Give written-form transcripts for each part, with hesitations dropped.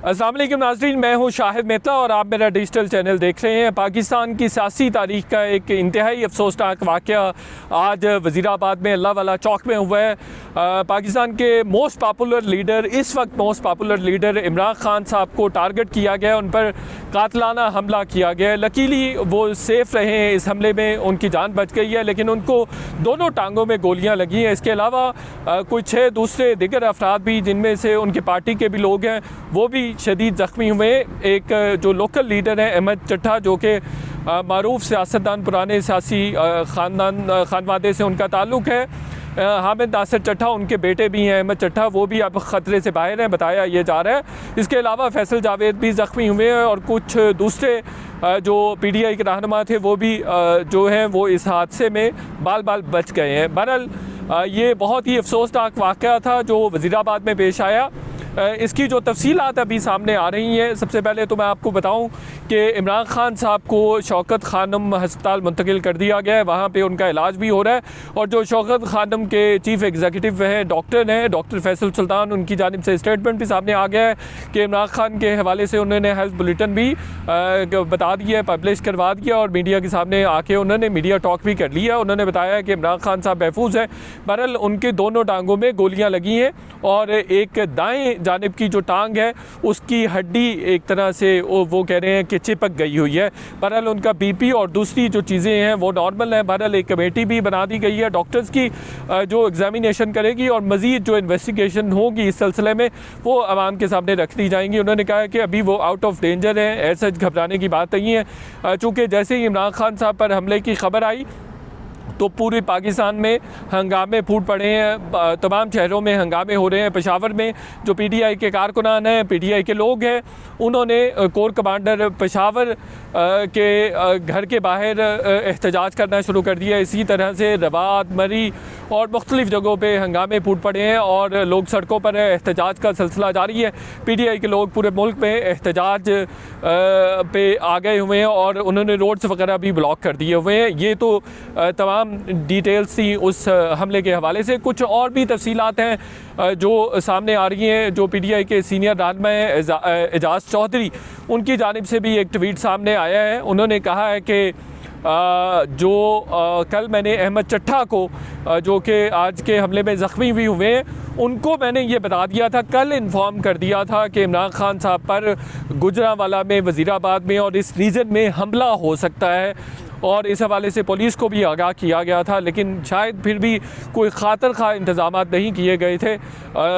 अस्सलाम वालेकुम नाज़रीन, मैं हूँ शाहिद मेहता और आप मेरा डिजिटल चैनल देख रहे हैं। पाकिस्तान की सियासी तारीख़ का एक इंतहाई अफसोसनाक वाक़या आज वज़ीराबाद में अल्लाह वाला चौक में हुआ है। पाकिस्तान के मोस्ट पॉपुलर लीडर, इस वक्त most popular leader Imran Khan साहब को टारगेट किया गया, उन पर कातलाना हमला किया गया। लकीली वो सेफ़ रहे हैं, इस हमले में उनकी जान बच गई है, लेकिन उनको दोनों टांगों में गोलियाँ लगी हैं। इसके अलावा कुछ 6 दूसरे दिगर अफराद भी, जिनमें से उनके पार्टी के भी लोग हैं, वो भी शदीद ज़ख्मी हुए। एक जो लोकल लीडर है अहमद चट्टा, जो कि मारूफ सियासतदान, पुराने सियासी खानवादे से उनका ताल्लुक़ है। हामिद नासिर चट्टा उनके बेटे भी हैं, अहमद चट्टा, वो भी अब ख़तरे से बाहर हैं, बताया ये जा रहा है। इसके अलावा फैसल जावेद भी ज़ख्मी हुए हैं और कुछ दूसरे जो PDI के रहनुमा थे वो भी जो हैं वो इस हादसे में बाल बाल बच गए हैं। बहरहाल ये बहुत ही अफसोसनाक वाक़या था जो वज़ीराबाद में पेश आया। इसकी जो तफसीलात अभी सामने आ रही हैं, सबसे पहले तो मैं आपको बताऊं कि इमरान खान साहब को शौकत खानम हस्पताल मुंतकिल कर दिया गया है, वहाँ पे उनका इलाज भी हो रहा है। और जो शौकत खानम के चीफ़ एग्जीक्यूटिव हैं, डॉक्टर फैसल सुल्तान, उनकी जानिब से स्टेटमेंट भी सामने आ गया है कि इमरान खान के हवाले से उन्होंने हेल्थ बुलेटिन भी बता दिया है, पब्लिश करवा दिया और मीडिया के सामने आके उन्होंने मीडिया टॉक भी कर लिया। उन्होंने बताया कि इमरान खान साहब महफूज है। बहरहाल उनके दोनों टांगों में गोलियाँ लगी हैं और एक दाएँ जानिब की जो टांग है उसकी हड्डी एक तरह से वो कह रहे हैं कि चिपक गई हुई है। बहरहाल उनका BP और दूसरी जो चीज़ें हैं वो नॉर्मल हैं। बहरहाल एक कमेटी भी बना दी गई है डॉक्टर्स की, जो एग्जामिनेशन करेगी और मज़ीद जो इन्वेस्टिगेशन होगी इस सिलसिले में वो आवाम के सामने रख दी जाएंगी। उन्होंने कहा कि अभी वो आउट ऑफ डेंजर है, ऐसा घबराने की बात नहीं है। चूँकि जैसे ही इमरान खान साहब पर हमले की खबर आई तो पूरे पाकिस्तान में हंगामे फूट पड़े हैं, तमाम शहरों में हंगामे हो रहे हैं। पेशावर में जो PDI के कारकुनान हैं, PDI के लोग हैं, उन्होंने कोर कमांडर पेशावर के घर के बाहर एहतजाज करना शुरू कर दिया। इसी तरह से रवात, मरी और मुख्तलिफ़ जगहों पे हंगामे फूट पड़े हैं और लोग सड़कों पर एहतजाज का सिलसिला जारी है। PDI के लोग पूरे मुल्क में एहतजाज पे आ गए हुए हैं और उन्होंने रोड्स वगैरह भी ब्लॉक कर दिए हुए हैं। ये तो तमाम डिटेल्स थी उस हमले के हवाले से। कुछ और भी तफसीलात हैं जो सामने आ रही हैं। जो PDI के सीनियर रहनुमा हैं एजाज़ चौधरी, उनकी जानिब से भी एक ट्वीट सामने आया है। उन्होंने कहा है कि कल मैंने अहमद चट्टा को, जो कि आज के हमले में ज़ख्मी भी हुए हैं, उनको मैंने ये बता दिया था, कल इन्फॉर्म कर दिया था कि इमरान खान साहब पर गुजरांवाला में, वज़ीराबाद में और इस रीजन में हमला हो सकता है और इस हवाले से पुलिस को भी आगाह किया गया था, लेकिन शायद फिर भी कोई खातर खा इंतज़ाम नहीं किए गए थे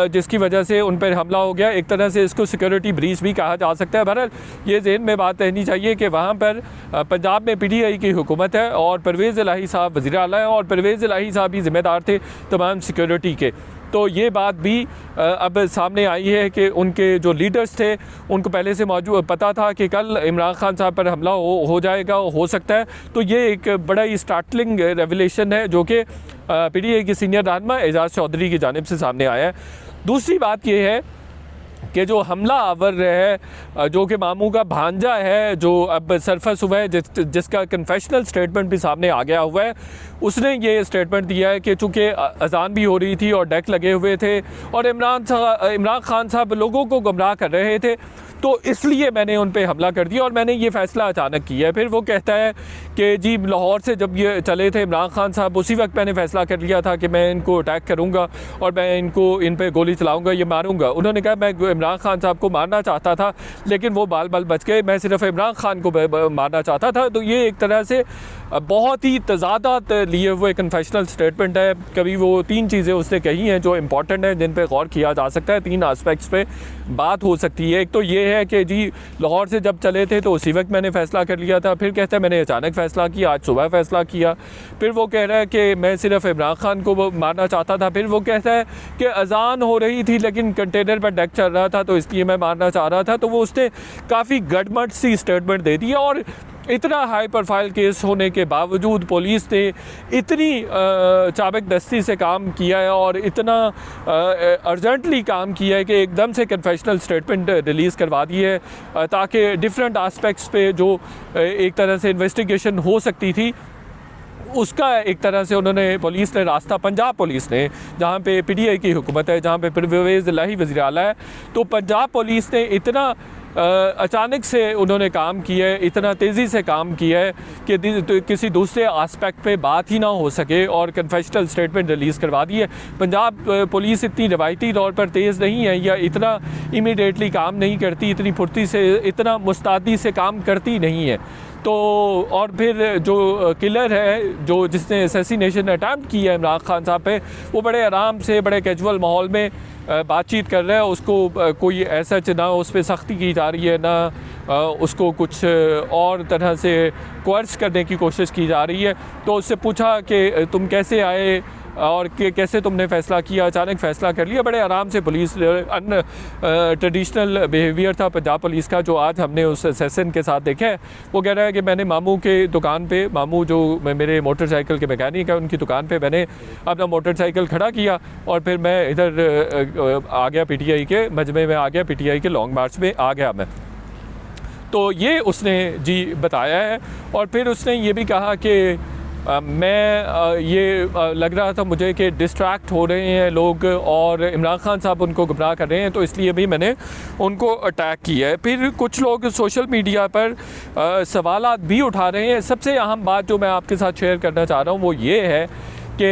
जिसकी वजह से उन पर हमला हो गया। एक तरह से इसको सिक्योरिटी ब्रीच भी कहा जा सकता है। बहरहाल ये ज़हन में बात रहनी चाहिए कि वहाँ पर पंजाब में PDI की हुकूमत है और परवेज़ इलाही साहब वज़ीर आला हैं और परवेज़ इलाही साहब ही ज़िम्मेदार थे तमाम सिक्योरिटी के। तो ये बात भी अब सामने आई है कि उनके जो लीडर्स थे उनको पहले से मौजूद पता था कि कल इमरान खान साहब पर हमला हो जाएगा, हो सकता है। तो ये एक बड़ा ही स्टार्टलिंग रेवलेशन है जो कि PDI के सीनियर रहनुमा एजाज़ चौधरी की जानिब से सामने आया है। दूसरी बात ये है कि जो हमला आवर है, जो कि मामू का भांजा है, जो अब सरफस हुआ है, जिसका कन्फेशनल स्टेटमेंट भी सामने आ गया हुआ है, उसने ये स्टेटमेंट दिया है कि चूँकि अजान भी हो रही थी और डेक लगे हुए थे और इमरान खान साहब लोगों को गुमराह कर रहे थे, तो इसलिए मैंने उन पे हमला कर दिया और मैंने ये फ़ैसला अचानक किया है। फिर वो कहता है कि जी लाहौर से जब ये चले थे इमरान खान साहब, उसी वक्त मैंने फ़ैसला कर लिया था कि मैं इनको अटैक करूँगा और मैं इन पे गोली चलाऊँगा, ये मारूँगा। उन्होंने कहा मैं इमरान खान साहब को मारना चाहता था लेकिन वो बाल बाल बच गए, मैं सिर्फ इमरान खान को मारना चाहता था। तो ये एक तरह से बहुत ही तज़ादात लिए हुए कन्फेशनल स्टेटमेंट है। कभी वो 3 चीज़ें उसने कही हैं जो इम्पॉर्टेंट हैं, जिन पे गौर किया जा सकता है। 3 आस्पेक्ट्स पे बात हो सकती है। एक तो ये है कि जी लाहौर से जब चले थे तो उसी वक्त मैंने फ़ैसला कर लिया था। फिर कहता है मैंने अचानक फ़ैसला किया, आज सुबह फ़ैसला किया। फिर वो कह रहा है कि मैं सिर्फ इमरान खान को मारना चाहता था। फिर वो कहता है कि अजान हो रही थी लेकिन कंटेनर पर डेक चल रहा था तो इसलिए मैं मारना चाह रहा था। तो वो उसने काफ़ी गड़मट सी स्टेटमेंट दे दी और इतना हाई प्रोफाइल केस होने के बावजूद पुलिस ने इतनी चाबकदस्ती से काम किया है और इतना अर्जेंटली काम किया है कि एकदम से कन्फेशनल स्टेटमेंट रिलीज़ करवा दी है ताकि डिफरेंट आस्पेक्ट्स पे जो एक तरह से इन्वेस्टिगेशन हो सकती थी उसका एक तरह से उन्होंने पुलिस ने रास्ता, पंजाब पुलिस ने, जहाँ पे पीटीआई की हुकूमत है, जहाँ पे परवेज़ इलाही वज़ीर आला है, तो पंजाब पुलिस ने इतना अचानक से उन्होंने काम किया है, इतना तेज़ी से काम किया है कि किसी दूसरे आस्पेक्ट पे बात ही ना हो सके और कन्फेशनल स्टेटमेंट रिलीज़ करवा दी है। पंजाब पुलिस इतनी रवायती तौर पर तेज़ नहीं है या इतना इमीडिएटली काम नहीं करती, इतनी फुर्ती से, इतना मुस्तैदी से काम करती नहीं है। तो और फिर जो किलर है, जो जिसने असैसिनेशन अटैम्प्ट किया है इमरान खान साहब पे, वो बड़े आराम से, बड़े कैजुअल माहौल में बातचीत कर रहा है। उसको कोई ऐसा ना उस पर सख्ती की जा रही है, ना उसको कुछ और तरह से कोर्स करने की कोशिश की जा रही है। तो उससे पूछा कि तुम कैसे आए और कैसे तुमने फ़ैसला किया, अचानक फ़ैसला कर लिया। बड़े आराम से पुलिस, ट्रेडिशनल बिहेवियर था पंजाब पुलिस का, जो आज हमने उस सेशन के साथ देखा है। वो कह रहा है कि मैंने मामू के दुकान पे, मामू जो मेरे मोटरसाइकिल के मैकेनिक है, उनकी दुकान पे मैंने अपना मोटरसाइकिल खड़ा किया और फिर मैं इधर आ गया, पीटीआई के मजमे में आ गया, पीटीआई के लॉन्ग मार्च में आ गया मैं। तो ये उसने जी बताया है। और फिर उसने ये भी कहा कि मैं ये लग रहा था मुझे कि डिस्ट्रैक्ट हो रहे हैं लोग और इमरान खान साहब उनको गुमराह कर रहे हैं, तो इसलिए भी मैंने उनको अटैक किया है। फिर कुछ लोग सोशल मीडिया पर सवालात भी उठा रहे हैं। सबसे अहम बात जो मैं आपके साथ शेयर करना चाह रहा हूँ वो ये है कि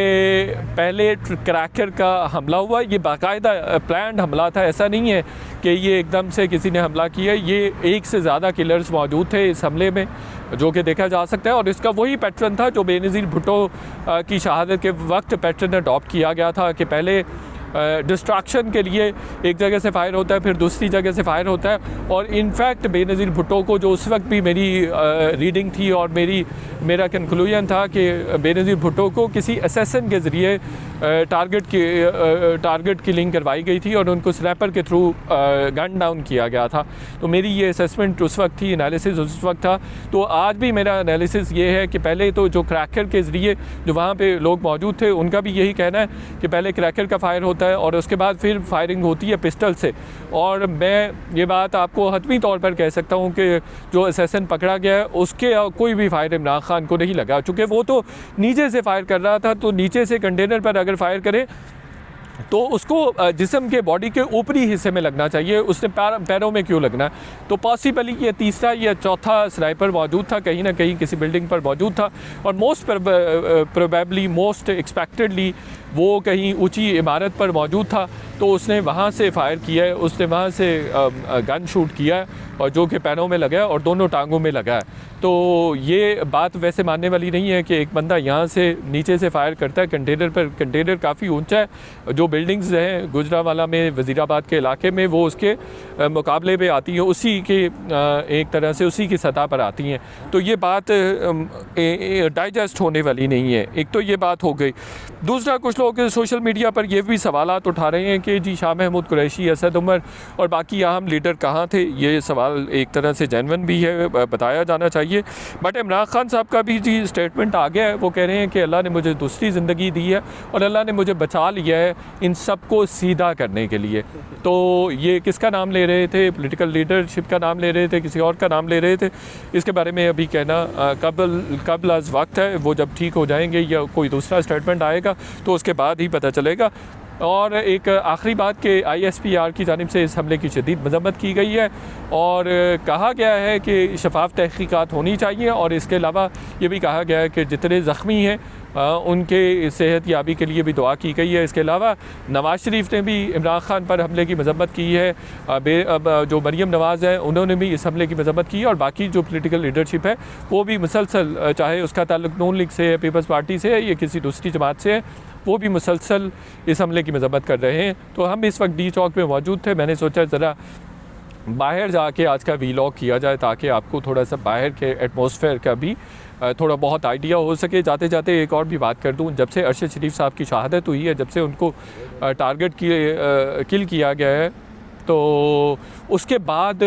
पहले क्रैकर का हमला हुआ, ये बाकायदा प्लान्ड हमला था। ऐसा नहीं है कि ये एकदम से किसी ने हमला किया। ये एक से ज़्यादा किलर्स मौजूद थे इस हमले में, जो कि देखा जा सकता है। और इसका वही पैटर्न था जो बेनज़ीर भुट्टो की शहादत के वक्त पैटर्न अडॉप्ट किया गया था कि पहले डिस्ट्रैक्शन के लिए एक जगह से फ़ायर होता है, फिर दूसरी जगह से फ़ायर होता है। और इनफैक्ट बेनज़ीर भुट्टो को, जो उस वक्त भी मेरी रीडिंग थी और मेरा कंक्लूजन था कि बेनज़ीर भुट्टो को किसी असैसिन के ज़रिए टारगेट किलिंग करवाई गई थी और उनको स्नैपर के थ्रू गन डाउन किया गया था। तो मेरी ये असेसमेंट उस वक्त थी, एनालिसिस उस वक्त था। तो आज भी मेरा एनालिसिस ये है कि पहले तो जो क्रैकर के ज़रिए जो वहाँ पे लोग मौजूद थे, उनका भी यही कहना है कि पहले क्रैकर का फायर होता है और उसके बाद फिर फायरिंग होती है पिस्टल से। और मैं ये बात आपको हतमी तौर पर कह सकता हूँ कि जो असैसिन पकड़ा गया है उसके कोई भी फायर इमरान खान को नहीं लगा, चूँकि वो तो नीचे से फायर कर रहा था। तो नीचे से कंटेनर पर अगर फायर करे तो उसको जिस्म के बॉडी के ऊपरी हिस्से में लगना चाहिए, उसने पैरों में क्यों लगना है। तो पॉसिबली ये तीसरा या चौथा स्नाइपर मौजूद था, कहीं ना कहीं किसी बिल्डिंग पर मौजूद था और मोस्ट प्रोबेबली, मोस्ट एक्सपेक्टेडली वो कहीं ऊंची इमारत पर मौजूद था। तो उसने वहाँ से फायर किया है, उसने वहाँ से गन शूट किया है और जो कि पैरों में लगा है और दोनों टांगों में लगा है। तो ये बात वैसे मानने वाली नहीं है कि एक बंदा यहाँ से नीचे से फायर करता है कंटेनर पर। कंटेनर काफ़ी ऊंचा है, जो बिल्डिंग्स हैं गुजरावाला में, वज़ीराबाद के इलाके में, वो उसके मुकाबले में आती हैं, उसी के एक तरह से उसी की सतह पर आती हैं। तो ये बात डाइजेस्ट होने वाली नहीं है। एक तो ये बात हो गई। दूसरा, कुछ लोग सोशल मीडिया पर ये भी सवालात उठा रहे हैं कि जी शाह महमूद कुरैशी, असद उमर और बाकी अहम लीडर कहाँ थे। ये सवाल एक तरह से जेन्युइन भी है, बताया जाना चाहिए। बट इमरान खान साहब का भी जी स्टेटमेंट आ गया है। वो कह रहे हैं कि अल्लाह ने मुझे दूसरी ज़िंदगी दी है और अल्लाह ने मुझे बचा लिया है इन सब को सीधा करने के लिए। तो ये किसका नाम ले रहे थे? पॉलिटिकल लीडरशिप का नाम ले रहे थे, किसी और का नाम ले रहे थे? इसके बारे में अभी कहना कबल आज वक्त है। वो जब ठीक हो जाएंगे या कोई दूसरा स्टेटमेंट आएगा तो उसके बाद ही पता चलेगा। और एक आखिरी बात कि ISPR की जानिब से इस हमले की शदीद मज़म्मत की गई है और कहा गया है कि शफाफ तहक़ीक़ात होनी चाहिए। और इसके अलावा ये भी कहा गया है कि जितने ज़ख्मी हैं उनके सेहत याबी के लिए भी दुआ की गई है। इसके अलावा नवाज़ शरीफ ने भी इमरान खान पर हमले की मज़म्मत की है। जो मरीम नवाज़ हैं उन्होंने भी इस हमले की मज़म्मत की है और बाकी जो पॉलिटिकल लीडरशिप है वो भी मुसलसल, चाहे उसका ताल्लुक़ नून लीग से है, पीपल्स पार्टी से है या किसी दूसरी जमात से है, वो भी मुसलसल इस हमले की मज़म्मत कर रहे हैं। तो हम इस वक्त डी चौक में मौजूद थे। मैंने सोचा ज़रा बाहर जाके आज का वीलॉग किया जाए ताकि आपको थोड़ा सा बाहर के एटमॉस्फेयर का भी थोड़ा बहुत आइडिया हो सके। जाते जाते एक और भी बात कर दूं, जब से अरशद शरीफ साहब की शहादत हुई है, जब से उनको टारगेट किल किया गया है, तो उसके बाद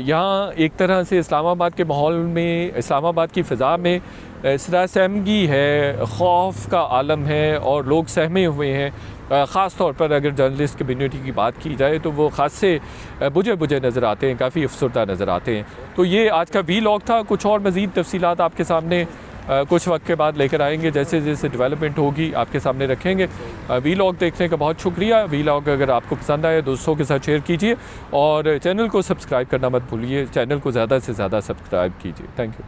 यहाँ एक तरह से इस्लामाबाद के माहौल में, इस्लामाबाद की फ़िज़ा में सहमगी है, खौफ का आलम है और लोग सहमे हुए हैं। ख़ास तौर पर अगर जर्नलिस्ट कम्युनिटी की बात की जाए तो वो ख़ास से बुझे बुझे नज़र आते हैं, काफ़ी अफसरदा नज़र आते हैं। तो ये आज का वीलॉग था। कुछ और मज़ीद तफसीलात आपके सामने कुछ वक्त के बाद लेकर आएंगे। जैसे जैसे डेवलपमेंट होगी आपके सामने रखेंगे। वीलॉग देखने का बहुत शुक्रिया। वीलॉग अगर आपको पसंद आए दोस्तों के साथ शेयर कीजिए और चैनल को सब्सक्राइब करना मत भूलिए। चैनल को ज़्यादा से ज़्यादा सब्सक्राइब कीजिए। Thank you.